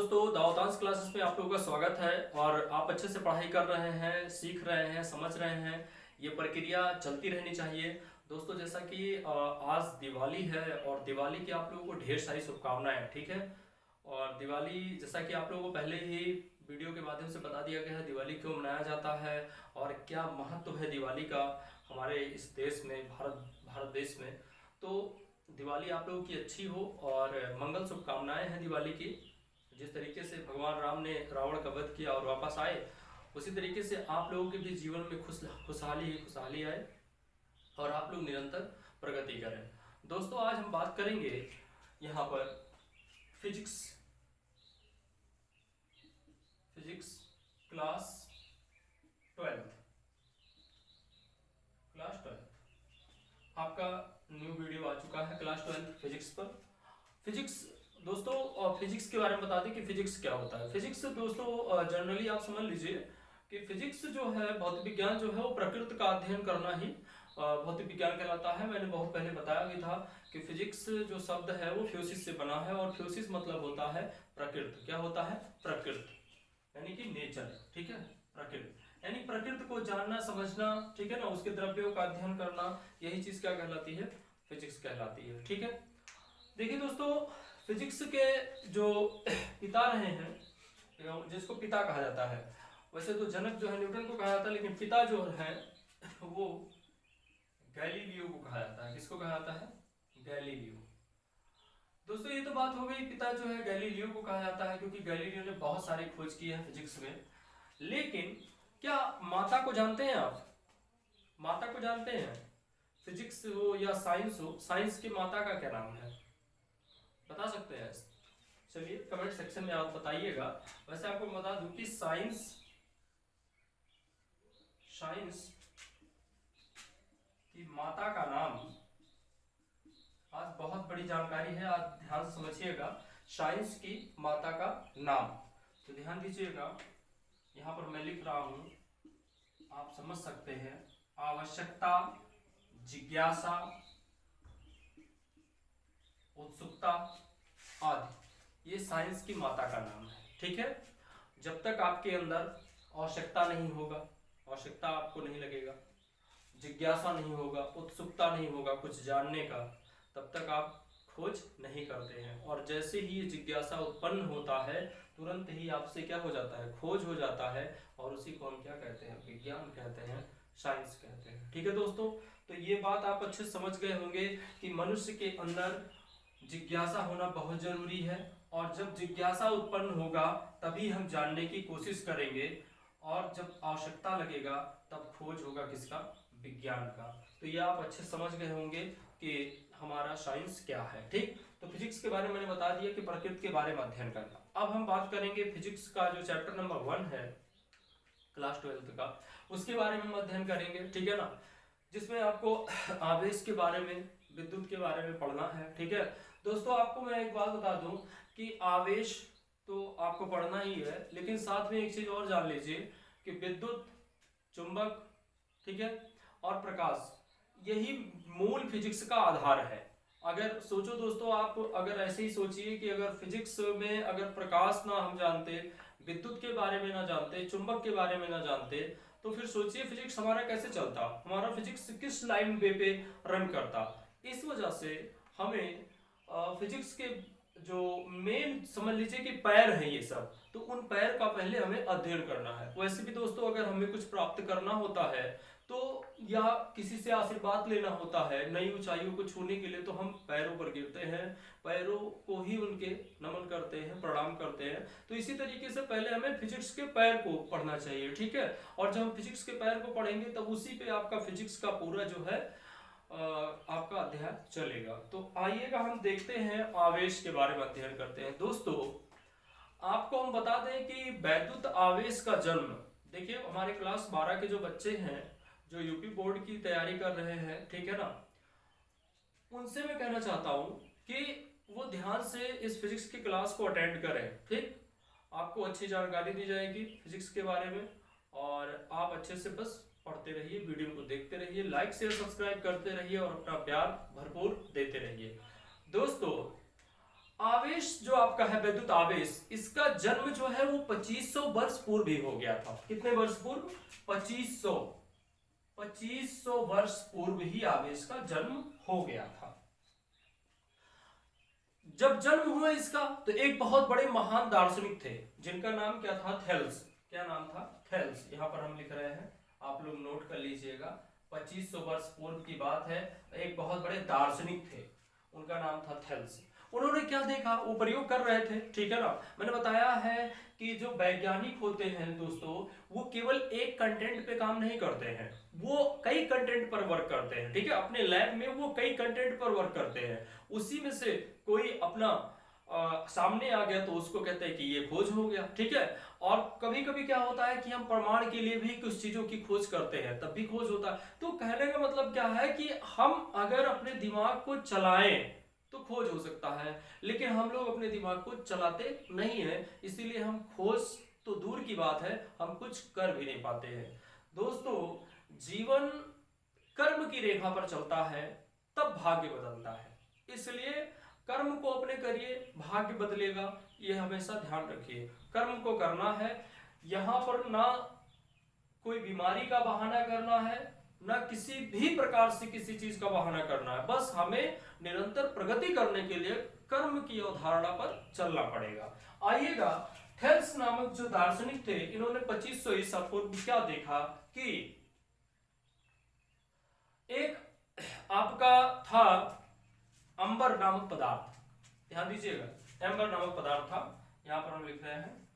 दोस्तों, दावतांश क्लासेस में आप लोगों का स्वागत है। और आप अच्छे से पढ़ाई कर रहे हैं, सीख रहे हैं, समझ रहे हैं। ये प्रक्रिया चलती रहनी चाहिए। दोस्तों, जैसा कि आज दिवाली है और दिवाली की आप लोगों को ढेर सारी शुभकामनाएं, ठीक है। और दिवाली, जैसा कि आप लोगों को पहले ही वीडियो के माध्यम से बता दिया गया है, दिवाली क्यों मनाया जाता है और क्या महत्व है दिवाली का हमारे इस देश में, भारत देश में। तो दिवाली आप लोगों की अच्छी हो और मंगल शुभकामनाएं हैं दिवाली की। जिस तरीके से भगवान राम ने रावण का वध किया और वापस आए, उसी तरीके से आप लोगों के भी जीवन में खुशहाली ही खुशहाली आए और आप लोग निरंतर प्रगति करें। दोस्तों, आज हम बात करेंगे यहाँ पर फिजिक्स क्लास 12 आपका न्यू वीडियो आ चुका है क्लास 12 फिजिक्स पर। फिजिक्स दोस्तों, फिजिक्स के बारे में बता दें कि फिजिक्स क्या होता है। फिजिक्स दोस्तों जनरली आप समझ लीजिए कि फिजिक्स जो है, भौतिक विज्ञान जो है, वो प्रकृति का अध्ययन करना ही भौतिक विज्ञान कहलाता है। मैंने बहुत पहले बताया भी था कि फिजिक्स जो शब्द है वो फ्यूसिस से बना है और फ्यूसिस मतलब होता है प्रकृति। क्या होता है? प्रकृति, यानी कि नेचर, ठीक है। प्रकृति यानी प्रकृति को जानना, समझना, ठीक है ना, उसके द्रव्यों का अध्ययन करना, यही चीज क्या कहलाती है? फिजिक्स कहलाती है, ठीक है। देखिए दोस्तों, फिजिक्स के जो पिता रहे हैं, जिसको पिता कहा जाता है, वैसे तो जनक जो है न्यूटन को कहा जाता है, लेकिन पिता जो है वो गैलीलियो को कहा जाता है। किसको कहा जाता है? गैलीलियो। दोस्तों, ये तो बात हो गई, पिता जो है गैलीलियो को कहा जाता है, क्योंकि गैलीलियो ने बहुत सारी खोज की है फिजिक्स में। लेकिन क्या माता को जानते हैं आप? माता को जानते हैं? फिजिक्स हो या साइंस हो, साइंस की माता का क्या नाम है? बता सकते हैं? चलिए कमेंट सेक्शन में आप बताइएगा। वैसे आपको बता दूं कि साइंस की माता का नाम, आज बहुत बड़ी जानकारी है, आज ध्यान से समझिएगा। साइंस की माता का नाम, तो ध्यान दीजिएगा, यहां पर मैं लिख रहा हूं, आप समझ सकते हैं। आवश्यकता, जिज्ञासा, उत्सुकता आदि, ये साइंस की माता का नाम है, ठीक है। जब तक आपके अंदर आवश्यकता नहीं होगा, आवश्यकता आपको नहीं लगेगा, जिज्ञासा नहीं होगा, उत्सुकता नहीं होगा कुछ जानने का, तब तक आप खोज नहीं करते हैं। और जैसे ही ये जिज्ञासा उत्पन्न होता है, तुरंत ही आपसे क्या हो जाता है? खोज हो जाता है। और उसी को हम क्या कहते हैं? विज्ञान कहते हैं, साइंस कहते हैं, ठीक है दोस्तों। तो ये बात आप अच्छे समझ गए होंगे कि मनुष्य के अंदर जिज्ञासा होना बहुत जरूरी है। और जब जिज्ञासा उत्पन्न होगा तभी हम जानने की कोशिश करेंगे, और जब आवश्यकता लगेगा तब खोज होगा किसका? विज्ञान का। तो ये आप अच्छे समझ गए होंगे कि हमारा साइंस क्या है, ठीक। तो फिजिक्स के बारे में मैंने बता दिया कि प्रकृति के बारे में अध्ययन करना। अब हम बात करेंगे फिजिक्स का जो चैप्टर नंबर 1 है क्लास 12 का, उसके बारे में हम अध्ययन करेंगे, ठीक है ना। जिसमें आपको आवेश के बारे में, विद्युत के बारे में पढ़ना है, ठीक है दोस्तों। आपको मैं एक बात बता दूं कि आवेश तो आपको पढ़ना ही है, लेकिन साथ में एक चीज और जान लीजिए कि विद्युत, चुंबक, ठीक है, और प्रकाश, यही मूल फिजिक्स का आधार है। अगर सोचो दोस्तों, आप अगर ऐसे ही सोचिए कि अगर फिजिक्स में अगर प्रकाश ना हम जानते, विद्युत के बारे में ना जानते, चुंबक के बारे में ना जानते, तो फिर सोचिए फिजिक्स हमारा कैसे चलता, हमारा फिजिक्स किस लाइन वे पे रन करता। इस वजह से हमें फिजिक्स के जो मेन समझ लीजिए कि पैर हैं ये सब, तो उन पैर का पहले हमें अध्ययन करना है। वैसे भी दोस्तों, अगर हमें कुछ प्राप्त करना होता है तो, या किसी से आशीर्वाद लेना होता है नई ऊंचाइयों को छूने के लिए, तो हम पैरों पर गिरते हैं, पैरों को ही उनके नमन करते हैं, प्रणाम करते हैं। तो इसी तरीके से पहले हमें फिजिक्स के पैर को पढ़ना चाहिए, ठीक है। और जब हम फिजिक्स के पैर को पढ़ेंगे तब उसी पे आपका फिजिक्स का पूरा जो है आपका अध्ययन चलेगा। तो आइएगा हम देखते हैं, आवेश के बारे में अध्ययन करते हैं। दोस्तों, आपको हम बता दें कि वैद्युत आवेश का जन्म, देखिए हमारे क्लास 12 के जो बच्चे हैं, जो यूपी बोर्ड की तैयारी कर रहे हैं, ठीक है ना, उनसे मैं कहना चाहता हूं कि वो ध्यान से इस फिजिक्स की क्लास को अटेंड करें, ठीक। आपको अच्छी जानकारी दी जाएगी फिजिक्स के बारे में, और आप अच्छे से बस पढ़ते रहिए, वीडियो को देखते रहिए, लाइक शेयर सब्सक्राइब करते रहिए और अपना प्यार भरपूर देते रहिए। दोस्तों, आवेश जो आपका है वैद्युत आवेश, इसका जन्म जो है वो 2500 वर्ष पूर्व ही हो गया था। कितने वर्ष पूर्व? 2500 वर्ष पूर्व ही आवेश का जन्म हो गया था। जब जन्म हुआ इसका तो एक बहुत बड़े महान दार्शनिक थे जिनका नाम क्या था? थेल्स। क्या नाम था? थेल्स। यहां पर हम लिख रहे हैं, आप लोग नोट कर लीजिएगा। 2500 वर्ष पूर्व की बात है। एक बहुत बड़े दार्शनिक थे, उनका नाम था थेल्स। उन्होंने क्या देखा? वो प्रयोग कर रहे थे, ठीक है ना। मैंने बताया है कि जो वैज्ञानिक होते हैं दोस्तों, वो केवल एक कंटेंट पे काम नहीं करते हैं, वो कई कंटेंट पर वर्क करते हैं, ठीक है। अपने लैब में वो कई कंटेंट पर वर्क करते हैं। उसी में से कोई अपना सामने आ गया तो उसको कहते हैं कि ये खोज हो गया, ठीक है। और कभी कभी क्या होता है कि हम प्रमाण के लिए भी कुछ चीजों की खोज करते हैं, तब भी खोज होता है। तो कहने का मतलब क्या है कि हम अगर अपने दिमाग को चलाएं तो खोज हो सकता है, लेकिन हम लोग अपने दिमाग को चलाते नहीं है, इसीलिए हम खोज तो दूर की बात है, हम कुछ कर भी नहीं पाते हैं। दोस्तों, जीवन कर्म की रेखा पर चलता है तब भाग्य बदलता है, इसलिए कर्म को अपने करिए, भाग्य बदलेगा, ये हमेशा ध्यान रखिए। कर्म को करना है, यहां पर ना कोई बीमारी का बहाना करना है, ना किसी भी प्रकार से किसी चीज का बहाना करना है, बस हमें निरंतर प्रगति करने के लिए कर्म की अवधारणा पर चलना पड़ेगा। आइएगा, थेल्स नामक जो दार्शनिक थे, इन्होंने 2500 ईसा पूर्व क्या देखा कि एक आपका था अंबर नामक पदार्थ। ध्यान दीजिएगा, अंबर नामक पदार्थ था, यहां पर हम लिख रहे हैं,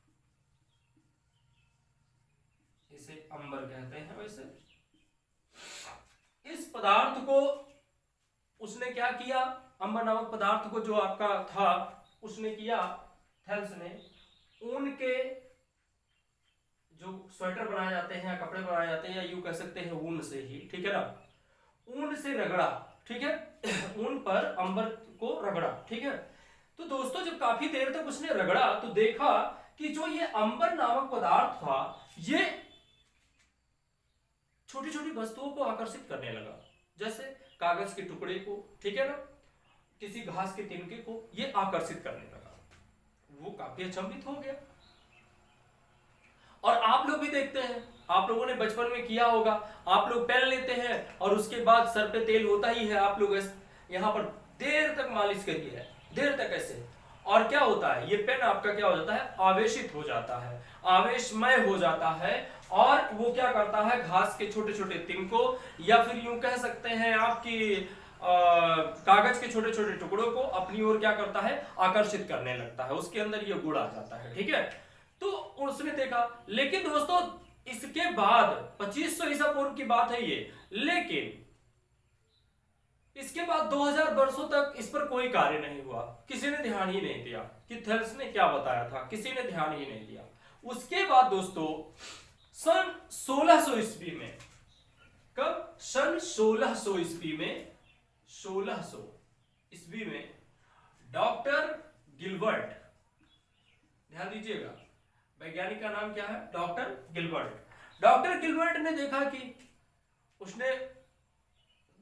इसे अंबर कहते हैं। वैसे इस पदार्थ को उसने क्या किया? अंबर नामक पदार्थ को जो आपका था, उसने किया, थेल्स ने, ऊन के जो स्वेटर बनाए जाते हैं या कपड़े बनाए जाते हैं, या यूं कह सकते हैं ऊन से ही, ठीक है ना, ऊन से रगड़ा, ठीक है। ऊन पर अंबर को रगड़ा, ठीक है। तो दोस्तों, जब काफी देर तक उसने रगड़ा तो देखा कि जो ये अंबर नामक पदार्थ था, ये छोटी छोटी वस्तुओं को आकर्षित करने लगा, जैसे कागज के टुकड़े को, ठीक है ना, किसी घास के तिनके को, ये आकर्षित करने लगा। वो काफी अचंभित हो गया। और आप लोग भी देखते हैं, आप लोगों ने बचपन में किया होगा, आप लोग पेन लेते हैं और उसके बाद सर पे तेल होता ही है, आप लोग यहाँ पर देर तक मालिश करिए, देर तक ऐसे, और क्या होता है, ये पेन आपका क्या हो जाता है? आवेशित हो जाता है, आवेशमय हो जाता है, और वो क्या करता है? घास के छोटे छोटे तिनकों, या फिर यूं कह सकते हैं आपकी कागज के छोटे छोटे टुकड़ों को अपनी ओर क्या करता है? आकर्षित करने लगता है, उसके अंदर ये गुण आ जाता है, ठीक है। तो उसने देखा, लेकिन दोस्तों इसके बाद 2500 ईसा पूर्व की बात है ये, लेकिन इसके बाद 2000 वर्षों तक इस पर कोई कार्य नहीं हुआ, किसी ने ध्यान ही नहीं दिया कि थेल्स ने क्या बताया था, किसी ने ध्यान ही नहीं दिया। उसके बाद दोस्तों सन 1600 ईस्वी में, कब? सन 1600 ईस्वी में, 1600 ईस्वी में डॉक्टर गिलबर्ट, ध्यान दीजिएगा, वैज्ञानिक का नाम क्या है? Doctor Gilbert. डॉक्टर गिलबर्ट ने देखा कि उसने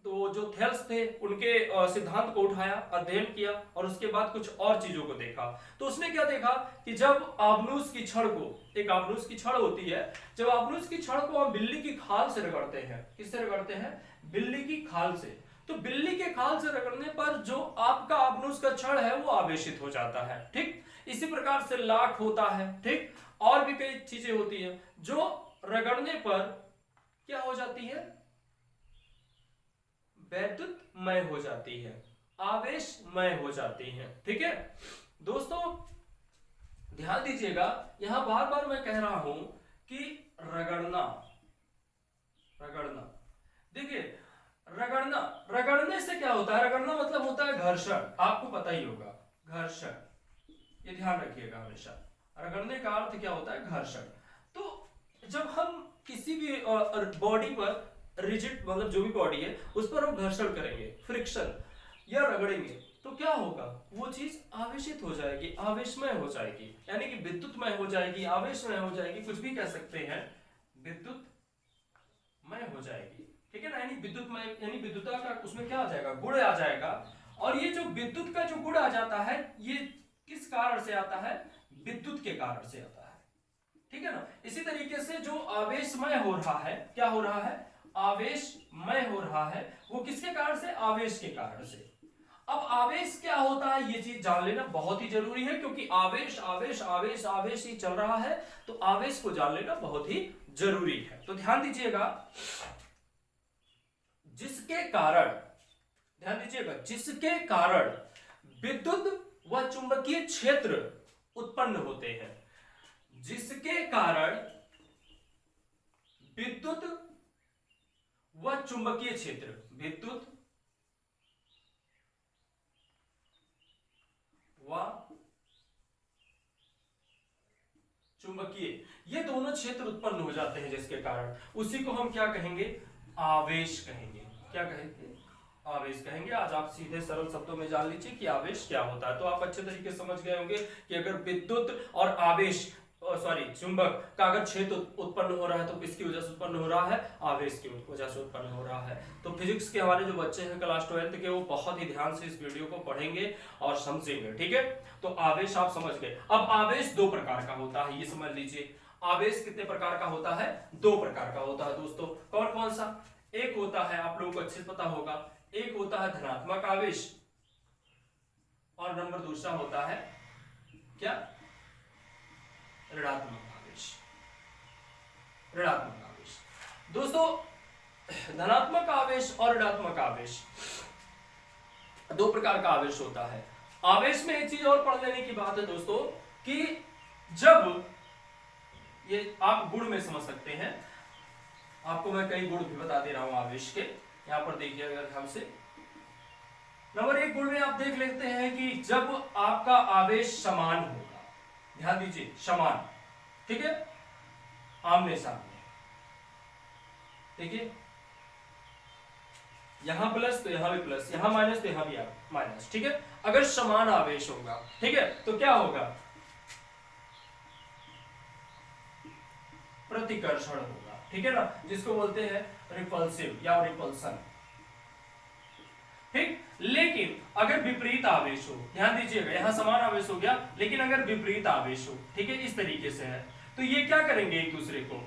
तो जो थेल्स थे उनके सिद्धांत को उठाया, अध्ययन किया, और उसके बाद कुछ और चीजों को देखा। तो उसने क्या देखा कि जब आबनूस की छड़ को, एक आबनूस की छड़ होती है, जब आबनूस की छड़ को हम बिल्ली की खाल से रगड़ते हैं, किससे रगड़ते हैं? बिल्ली की खाल से। तो बिल्ली के खाल से रगड़ने पर जो आपका आबनूस का छड़ है वो आवेशित हो जाता है, ठीक। इसी प्रकार से लाख होता है, ठीक, और भी कई चीजें होती है जो रगड़ने पर क्या हो जाती है? वैद्युतमय हो जाती है, आवेशमय हो जाती है, ठीक है। दोस्तों ध्यान दीजिएगा, यहां बार बार मैं कह रहा हूं कि रगड़ना, रगड़ना, देखिए रगड़ना, रगड़ने से क्या होता है? रगड़ना मतलब होता है घर्षण, आपको पता ही होगा, घर्षण, ये ध्यान रखिएगा हमेशा। रगड़ने का अर्थ क्या होता है? घर्षण। तो जब हम किसी भी बॉडी पर, रिजिड मतलब जो भी बॉडी है उस पर हम घर्षण करेंगे, फ्रिक्शन, या रगड़ेंगे, तो क्या होगा? वो चीज आवेशित हो जाएगी, आवेशमय हो जाएगी, यानी कि विद्युतमय हो जाएगी, आवेशमय हो जाएगी, कुछ भी कह सकते हैं, विद्युतमय हो जाएगी, ठीक है ना। यानी विद्युतमय यानी विद्युता का उसमें क्या आ जाएगा? गुण आ जाएगा, और ये जो विद्युत का जो गुण आ जाता है ये किस कारण से आता है? विद्युत के कारण से आता है, ठीक है ना। इसी तरीके से जो आवेशमय हो रहा है, क्या हो रहा है? आवेशमय हो रहा है, वो किसके कारण से? आवेश के कारण से। अब आवेश क्या होता है ये चीज जान लेना बहुत ही जरूरी है, क्योंकि आवेश आवेश आवेश आवेश ही चल रहा है, तो आवेश को जान लेना बहुत ही जरूरी है। तो ध्यान दीजिएगा, जिसके कारण, ध्यान दीजिएगा, जिसके कारण विद्युत व चुंबकीय क्षेत्र उत्पन्न होते हैं, जिसके कारण विद्युत व चुंबकीय क्षेत्र, विद्युत व चुंबकीय, ये दोनों क्षेत्र उत्पन्न हो जाते हैं, जिसके कारण उसी को हम क्या कहेंगे? आवेश कहेंगे। क्या कहेंगे? आवेश कहेंगे। आज आप सीधे सरल शब्दों में जान लीजिए कि आवेश क्या होता है। तो आप अच्छे तरीके से समझ गए होंगे कि अगर विद्युत और आवेश चुंबक का अगर क्षेत्र उत्पन्न हो रहा है तो किसकी वजह से उत्पन्न हो रहा है? आवेश की वजह से उत्पन्न हो रहा है। तो फिजिक्स के हमारे जो बच्चे हैं क्लास 12th के, वो बहुत ही ध्यान से इस वीडियो को पढ़ेंगे और समझेंगे, ठीक है। तो आवेश आप समझ गए। अब आवेश दो प्रकार का होता है, ये समझ लीजिए। आवेश कितने प्रकार का होता है? दो प्रकार का होता है दोस्तों। कौन कौन सा? एक होता है, आप लोगों को अच्छे से पता होगा, एक होता है धनात्मक आवेश, और नंबर दूसरा होता है क्या? ऋणात्मक आवेश। ऋणात्मक आवेश दोस्तों, धनात्मक आवेश और ऋणात्मक आवेश दो प्रकार का आवेश होता है। आवेश में एक चीज और पढ़ लेने की बात है दोस्तों, कि जब ये आप गुण में समझ सकते हैं, आपको मैं कई गुण भी बता दे रहा हूं आवेश के। यहां पर देखिए अगर ध्यान से, नंबर एक गुण में आप देख लेते हैं कि जब आपका आवेश समान होगा, ध्यान दीजिए, समान, ठीक है, आमने सामने, देखिए यहां प्लस तो यहां भी प्लस, यहां माइनस तो यहां भी माइनस, ठीक है। अगर समान आवेश होगा, ठीक है, तो क्या होगा? प्रतिकर्षण होगा, ठीक है ना, जिसको बोलते हैं रिपल्सिव या रिपल्सन, ठीक। लेकिन अगर विपरीत आवेश हो, ध्यान दीजिएगा, यहां समान आवेश हो गया, लेकिन अगर विपरीत आवेश हो, ठीक है, इस तरीके से है, तो ये क्या करेंगे? एक दूसरे को,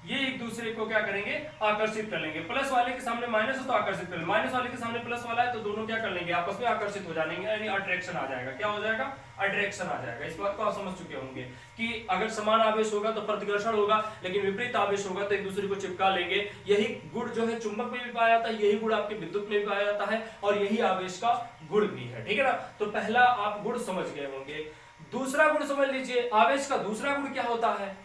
ये एक दूसरे को क्या करेंगे? आकर्षित कर लेंगे। प्लस वाले के सामने माइनस है तो आकर्षित कर लेंगे, माइनस वाले के सामने प्लस वाला है तो दोनों क्या कर लेंगे? आपस में आकर्षित हो जाएंगे, यानी अट्रैक्शन आ जाएगा। क्या हो जाएगा? अट्रैक्शन आ जाएगा। इस बात को आप समझ चुके होंगे कि अगर समान आवेश होगा तो प्रतिकर्षण होगा, लेकिन विपरीत आवेश होगा तो एक दूसरे को चिपका लेंगे। यही गुण जो है चुंबक में भी पाया जाता है, यही गुण आपके विद्युत में भी पाया जाता है, और यही आवेश का गुण भी है, ठीक है ना। तो पहला आप गुण समझ गए होंगे। दूसरा गुण समझ लीजिए, आवेश का दूसरा गुण क्या होता है?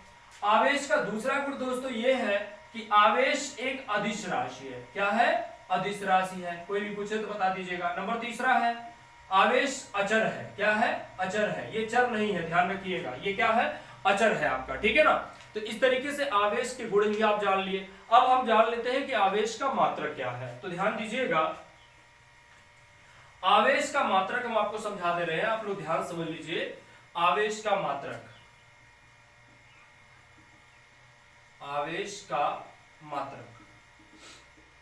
आवेश का दूसरा गुण दोस्तों ये है कि आवेश एक अदिश राशि है। क्या है? अदिश राशि है। कोई भी पूछे तो बता दीजिएगा। नंबर तीसरा है, आवेश अचर है। क्या है? अचर है। ये चर नहीं है, ध्यान रखिएगा, ये क्या है? अचर है आपका, ठीक है ना। तो इस तरीके से आवेश के गुण ही आप जान लिए। अब हम जान लेते हैं कि आवेश का मात्रक क्या है। तो ध्यान दीजिएगा, आवेश का मात्रक हम आपको समझा दे रहे हैं, आप लोग ध्यान समझ लीजिए। आवेश का मात्रक, आवेश का मात्रक,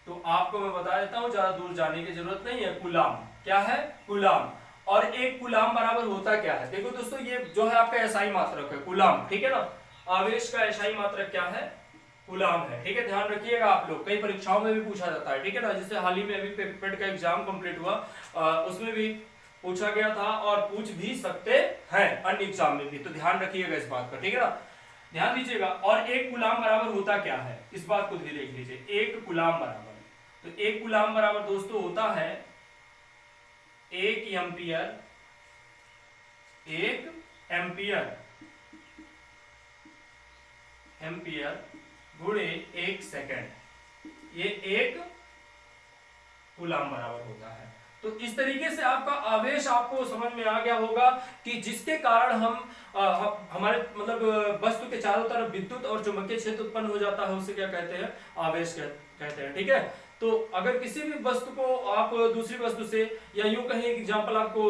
तो आपको मैं बता देता हूं, ज्यादा दूर जाने की जरूरत नहीं है। कूलाम। क्या है? कूलाम। और एक कूलाम बराबर होता क्या है? देखो दोस्तों, ये जो है आपका एसआई मात्रक है, कूलाम, ठीक है ना। आवेश का एसआई मात्रक क्या है? कूलाम है, ठीक है। ध्यान रखिएगा आप लोग, कई परीक्षाओं में भी पूछा जाता है, ठीक है ना। जैसे हाल ही में अभी पेट का एग्जाम कंप्लीट हुआ, उसमें भी पूछा गया था और पूछ भी सकते हैं अन्य एग्जाम में भी, तो ध्यान रखिएगा इस बात का, ठीक है ना। ध्यान दीजिएगा। और एक कूलाम बराबर होता क्या है, इस बात को भी देख लीजिए। एक कूलाम बराबर, तो एक कूलाम बराबर दोस्तों होता है 1 एम्पियर, 1 एम्पियर, एम्पियर गुणे 1 सेकेंड, ये 1 कूलाम बराबर होता है। तो इस तरीके से आपका आवेश आपको समझ में आ गया होगा कि जिसके कारण हम हमारे मतलब वस्तु के चारों तरफ विद्युत और चुंबकीय क्षेत्र उत्पन्न हो जाता है, उसे क्या कहते हैं? आवेश कहते हैं, ठीक है। तो अगर किसी भी वस्तु को आप दूसरी वस्तु से, या यूं कहीं एग्जांपल आपको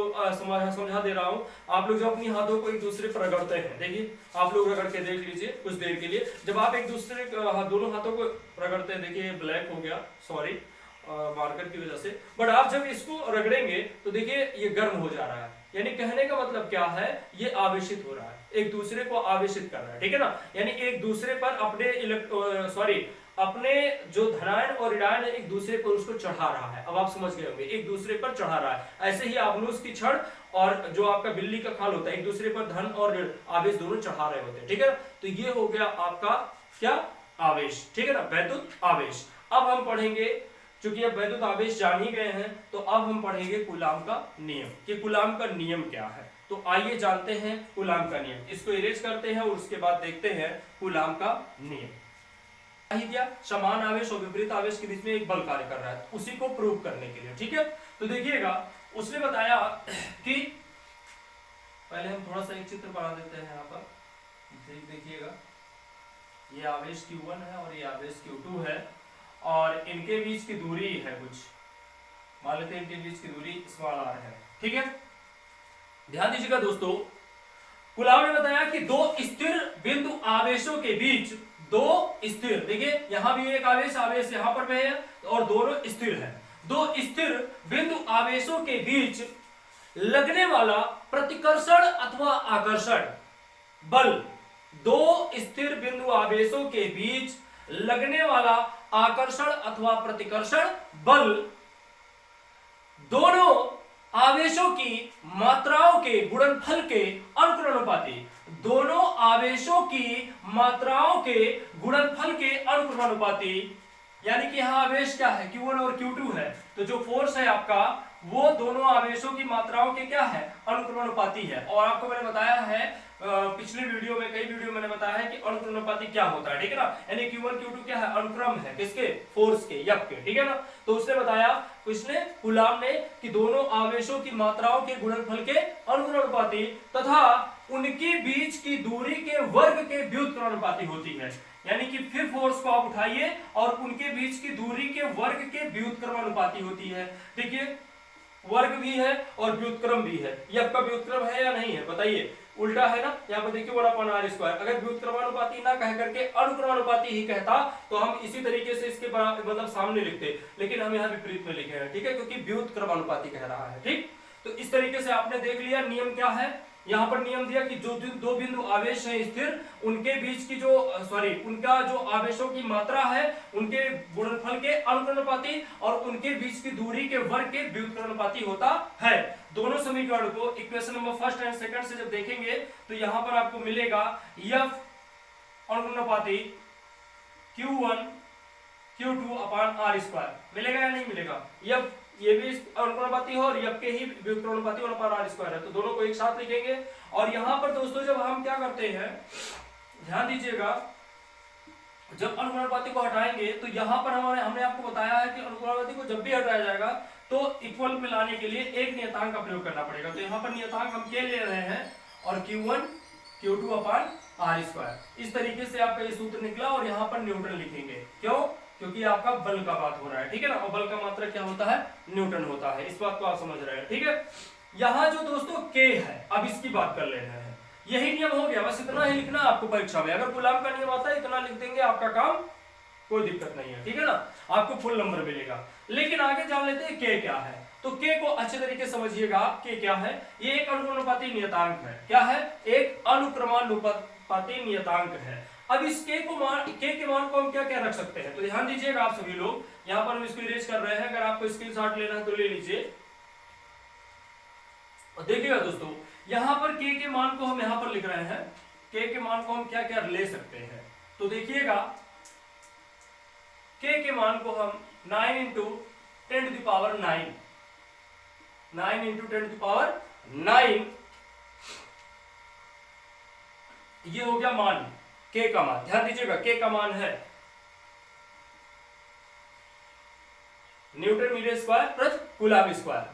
समझा दे रहा हूं, आप लोग जब अपनी हाथों को एक दूसरे पर रगड़ते हैं, देखिए आप लोग रगड़ के देख लीजिए कुछ देर के लिए, जब आप एक दूसरे दोनों हाथों को रगड़ते हैं, देखिए ब्लैक हो गया, सॉरी, मार्कर की वजह से। बट आप जब इसको रगड़ेंगे तो देखिए ये गर्म हो जा रहा है, यानी कहने का मतलब क्या है, ये आवेशित हो रहा है, एक दूसरे को आवेशित कर रहा है, ठीक है ना, यानी एक दूसरे पर अपने अपने जो धनायन और ऋणायन एक दूसरे पर उसको चढ़ा रहा है। अब आप समझ गए होंगे, एक दूसरे पर चढ़ा रहा है। ऐसे ही आबनूस की छड़ और जो आपका बिल्ली का खाल होता है, एक दूसरे पर धन और आवेश दोनों चढ़ा रहे होते हैं, ठीक है ना। तो ये हो गया आपका क्या, आवेश, ठीक है ना, वैद्युत आवेश। अब हम पढ़ेंगे, चूंकि अब वैद्युत आवेश जान ही गए हैं, तो अब हम पढ़ेंगे कूलाम का नियम, कि कूलाम का नियम क्या है। तो आइए जानते हैं कूलाम का नियम। इसको इरेज करते हैं और उसके बाद देखते हैं कूलाम का नियम। दिया समान आवेश और विपरीत आवेश के बीच में एक बल कार्य कर रहा है, उसी को प्रूव करने के लिए, ठीक है। तो देखिएगा उसने बताया कि पहले हम थोड़ा सा एक चित्र बना देते हैं यहाँ पर, देखिएगा ये आवेश Q1 है और ये आवेश Q2 है, और इनके बीच की दूरी है कुछ, मान लेते हैं इनके बीच की दूरी r है, ठीक है। ध्यान दीजिएगा दोस्तों, कूलाम ने बताया कि दो स्थिर बिंदु आवेशों के बीच, दो स्थिर, देखिए यहां भी एक आवेश यहां पर भी है और दोनों स्थिर है, दो स्थिर बिंदु आवेशों के बीच लगने वाला प्रतिकर्षण अथवा आकर्षण बल, दो स्थिर बिंदु आवेशों के बीच लगने वाला आकर्षण अथवा प्रतिकर्षण बल दोनों आवेशों की मात्राओं के गुणनफल के अनुक्रमानुपाती, दोनों आवेशों की मात्राओं के गुणनफल के अनुक्रमानुपाती, यानी कि यहां आवेश क्या है, Q1 और Q2 है, तो जो फोर्स है आपका वो दोनों आवेशों की मात्राओं के क्या है, अनुक्रमानुपाती है। और आपको मैंने बताया है पिछले वीडियो में, कई वीडियो मैंने बताया है कि अनुक्रमानुपाती क्या होता है, ठीक है ना, यानी Q1 Q2 क्या है, अनुक्रम है किसके, फोर्स के, यप के, ठीक है ना। तो उसने बताया, किसने, कूलाम ने, कि दोनों आवेशों की मात्राओं के गुणनफल के अनुक्रमानुपाती तथा उनके बीच की दूरी के वर्ग के व्युत्क्रमानुपाती होती है, यानी कि फिर फोर्स को आप उठाइए और उनके बीच की दूरी के वर्ग के व्युत्क्रमानुपाती होती है। देखिए वर्ग भी है और व्युत्क्रम भी है, ये आपका व्युत्क्रम है या नहीं है बताइए, उल्टा है ना, यहाँ पर देखिए 1/r²। अगर व्युत्क्रमानुपाती ना कह करके अनुक्रमानुपाती ही कहता तो हम इसी तरीके से इसके मतलब सामने लिखते, लेकिन हम यहाँ विपरीत में लिखे हैं, ठीक है, क्योंकि व्युत्क्रमानुपाती कह रहा है, ठीक। तो इस तरीके से आपने देख लिया नियम क्या है। यहाँ पर नियम दिया कि जो दो बिंदु आवेश है स्थिर, उनके बीच की उनका जो आवेशों की मात्रा है उनके गुणनफल के अनुक्रमानुपाती और उनके बीच की दूरी के वर्ग के व्युत्क्रमानुपाती होता है। दोनों समीकरण को equation number first and second से जब देखेंगे तो यहाँ पर आपको मिलेगा F अनुक्रमानुपाती Q1 Q2/r², मिलेगा या नहीं मिलेगा, ये भी अनुक्रमानुपाती है और F के ही व्युत्क्रमानुपाती 1/r² है, तो दोनों को एक साथ लिखेंगे। और यहाँ पर दोस्तों जब हम क्या करते हैं, ध्यान दीजिएगा, जब अनुक्रमानुपाती को हटाएंगे तो यहाँ पर हमने आपको बताया है कि अनुक्रमानुपाती को जब भी हटाया जाएगा तो इक्वल में लाने के लिए एक नियतांक का प्रयोग करना पड़ेगा। तो यहाँ पर नियतांक हम K ले रहे हैं और Q1 Q2/r², इस तरीके से आपका ये सूत्र निकला और यहाँ पर न्यूटन लिखेंगे, क्यों, क्योंकि आपका बल का बात हो रहा है, ठीक है ना, और बल का मात्रा क्या होता है, न्यूटन होता है, इस बात को आप समझ रहे हैं, ठीक है। यहाँ जो दोस्तों K है, अब इसकी बात कर ले रहे हैं, यही नियम हो गया, बस इतना ही लिखना आपको परीक्षा में, अगर कूलाम का नियम आता है इतना लिख देंगे, आपका काम कोई दिक्कत नहीं है, ठीक है ना, आपको फुल नंबर मिलेगा। लेकिन आगे जान लेते हैं K क्या है। तो K को अच्छे तरीके से समझिएगा, K क्या है, ये एक अनुक्रमानुपाती नियतांक है, क्या है, एक अनुक्रमानुपाती नियतांक है। अब इस K के मान को हम क्या क्या रख सकते हैं, तो ध्यान दीजिएगा आप सभी लोग, यहाँ पर हम इसको इरेज कर रहे हैं, अगर आपको स्क्रीनशॉट लेना है तो ले लीजिए। और देखिएगा दोस्तों, यहाँ पर K के मान को हम यहाँ पर लिख रहे हैं, K के मान को हम क्या क्या ले सकते हैं, तो देखिएगा K के मान को हम 9 × 10⁹, 9 × 10⁹, ये हो गया मान, K का मान, ध्यान दीजिएगा K का मान है न्यूटन मीटर स्क्वायर प्रति कूलाम स्क्वायर।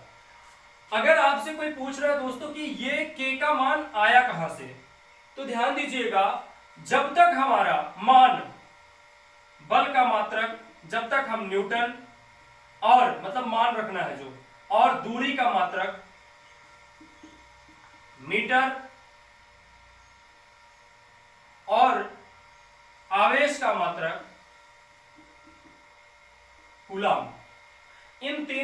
अगर आपसे कोई पूछ रहा है दोस्तों कि ये K का मान आया कहां से, तो ध्यान दीजिएगा, जब तक हमारा मान बल का मात्रक, जब तक हम न्यूटन और मतलब मान रखना है जो, और दूरी का मात्रक मीटर और आवेश का मात्रक कूलाम,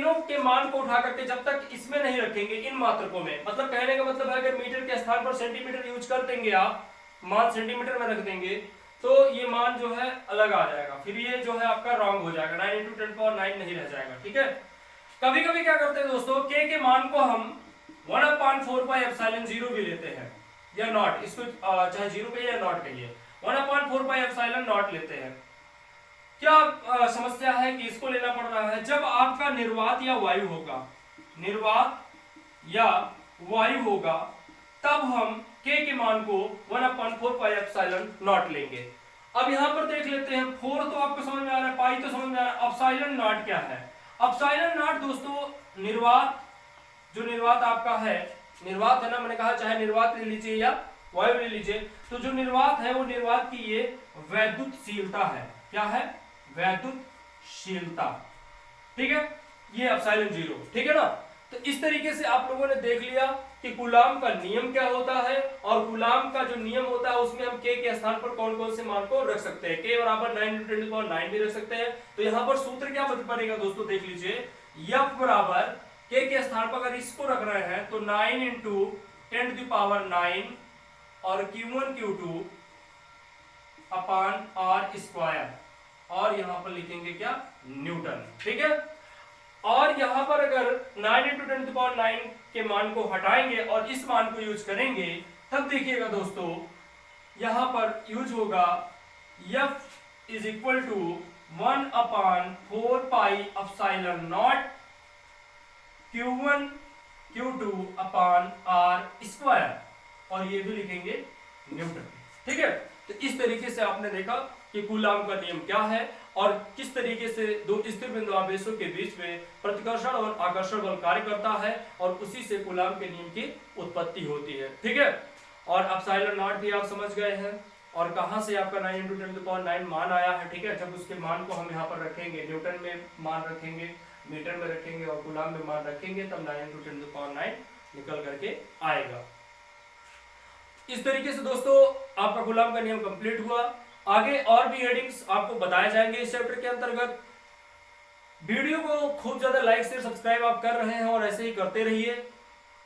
तीनों के मान को उठा करके जब तक इसमें नहीं रखेंगे, इन मात्रकों में, मतलब कहने का मतलब है अगर मीटर के स्थान पर सेंटीमीटर यूज कर देंगे आप, मान सेंटीमीटर में रख देंगे, तो ये मान जो है अलग आ जाएगा, फिर ये जो है आपका रॉन्ग हो जाएगा, 9 × 10⁹ नहीं रह जाएगा। ठीक है, कभी कभी क्या करते हैं दोस्तों, k के मान को हम 1/4πε0 भी लेते हैं, या नॉट, इसको चाहे 0 कहिए या नॉट कहिए, 1/4πε0 लेते हैं। क्या समस्या है कि इसको लेना पड़ रहा है, जब आपका निर्वात या वायु होगा, निर्वात या वायु होगा, तब हम k के मान को 1/4πε0 लेंगे। अब यहां पर देख लेते हैं, 4 तो आपको समझ में आ रहा है, पाई तो समझ में आ रहा है, एप्सिलॉन नॉट क्या है? एप्सिलॉन नॉट दोस्तों निर्वात, जो निर्वात आपका है, निर्वात है ना, मैंने कहा चाहे निर्वात ले लीजिए या वायु ले लीजिए, तो जो निर्वात है वो निर्वात की ये वैद्युतशीलता है। क्या है? वैद्युतशीलता। ठीक है, ये एप्सिलॉन 0। ठीक है ना, तो इस तरीके से आप लोगों ने देख लिया कि कूलाम का नियम क्या होता है, और कूलाम का जो नियम होता है उसमें हम k के स्थान पर कौन कौन से मान को रख सकते हैं। k बराबर 9 × 10⁹ भी रख सकते हैं। तो यहाँ पर सूत्र क्या बनेगा दोस्तों, देख लीजिए, F बराबर k के स्थान पर अगर इसको रख रहे हैं तो 9 × 10⁹ और Q1 Q2 अपान r², और यहाँ पर लिखेंगे क्या, न्यूटन। ठीक है, और यहां पर अगर 9 × 10⁹ के मान को हटाएंगे और इस मान को यूज करेंगे, तब देखिएगा दोस्तों यहां पर यूज होगा F is equal to 1/4πε0 Q1 Q2 upon r², और ये भी लिखेंगे न्यूटन। ठीक है, तो इस तरीके से आपने देखा कि कूलाम का नियम क्या है और किस तरीके से दो स्थिर बिंदु आवेशों के बीच में प्रतिकर्षण और आकर्षण बल कार्य करता है, और उसी से कूलाम के नियम की उत्पत्ति होती है। ठीक है, और एप्सिलॉन नॉट भी आप समझ गए हैं, और कहां से आपका 9 × 10⁹ मान आया है। ठीक है, जब उसके मान को हम यहाँ पर रखेंगे, न्यूटन में मान रखेंगे, मीटर में रखेंगे और कूलाम में मान रखेंगे, तब 9 × 10⁹ निकल करके आएगा। इस तरीके से दोस्तों आपका कूलाम का नियम कंप्लीट हुआ। आगे और भी हेडिंग्स आपको बताए जाएंगे इस चैप्टर के अंतर्गत। वीडियो को खूब ज्यादा लाइक शेयर सब्सक्राइब आप कर रहे हैं और ऐसे ही करते रहिए।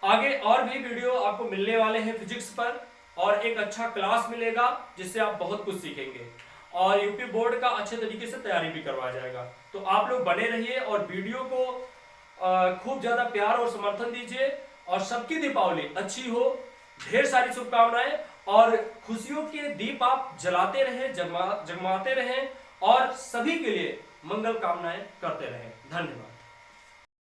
आगे और भी वीडियो आपको मिलने वाले हैं फिजिक्स पर, और एक अच्छा क्लास मिलेगा जिससे आप बहुत कुछ सीखेंगे, और यूपी बोर्ड का अच्छे तरीके से तैयारी भी करवाया जाएगा। तो आप लोग बने रहिए और वीडियो को खूब ज्यादा प्यार और समर्थन दीजिए, और सबकी दीपावली अच्छी हो, ढेर सारी शुभकामनाएं, और खुशियों के दीप आप जलाते रहें, जगमाते रहें, और सभी के लिए मंगल कामनाएं करते रहें। धन्यवाद।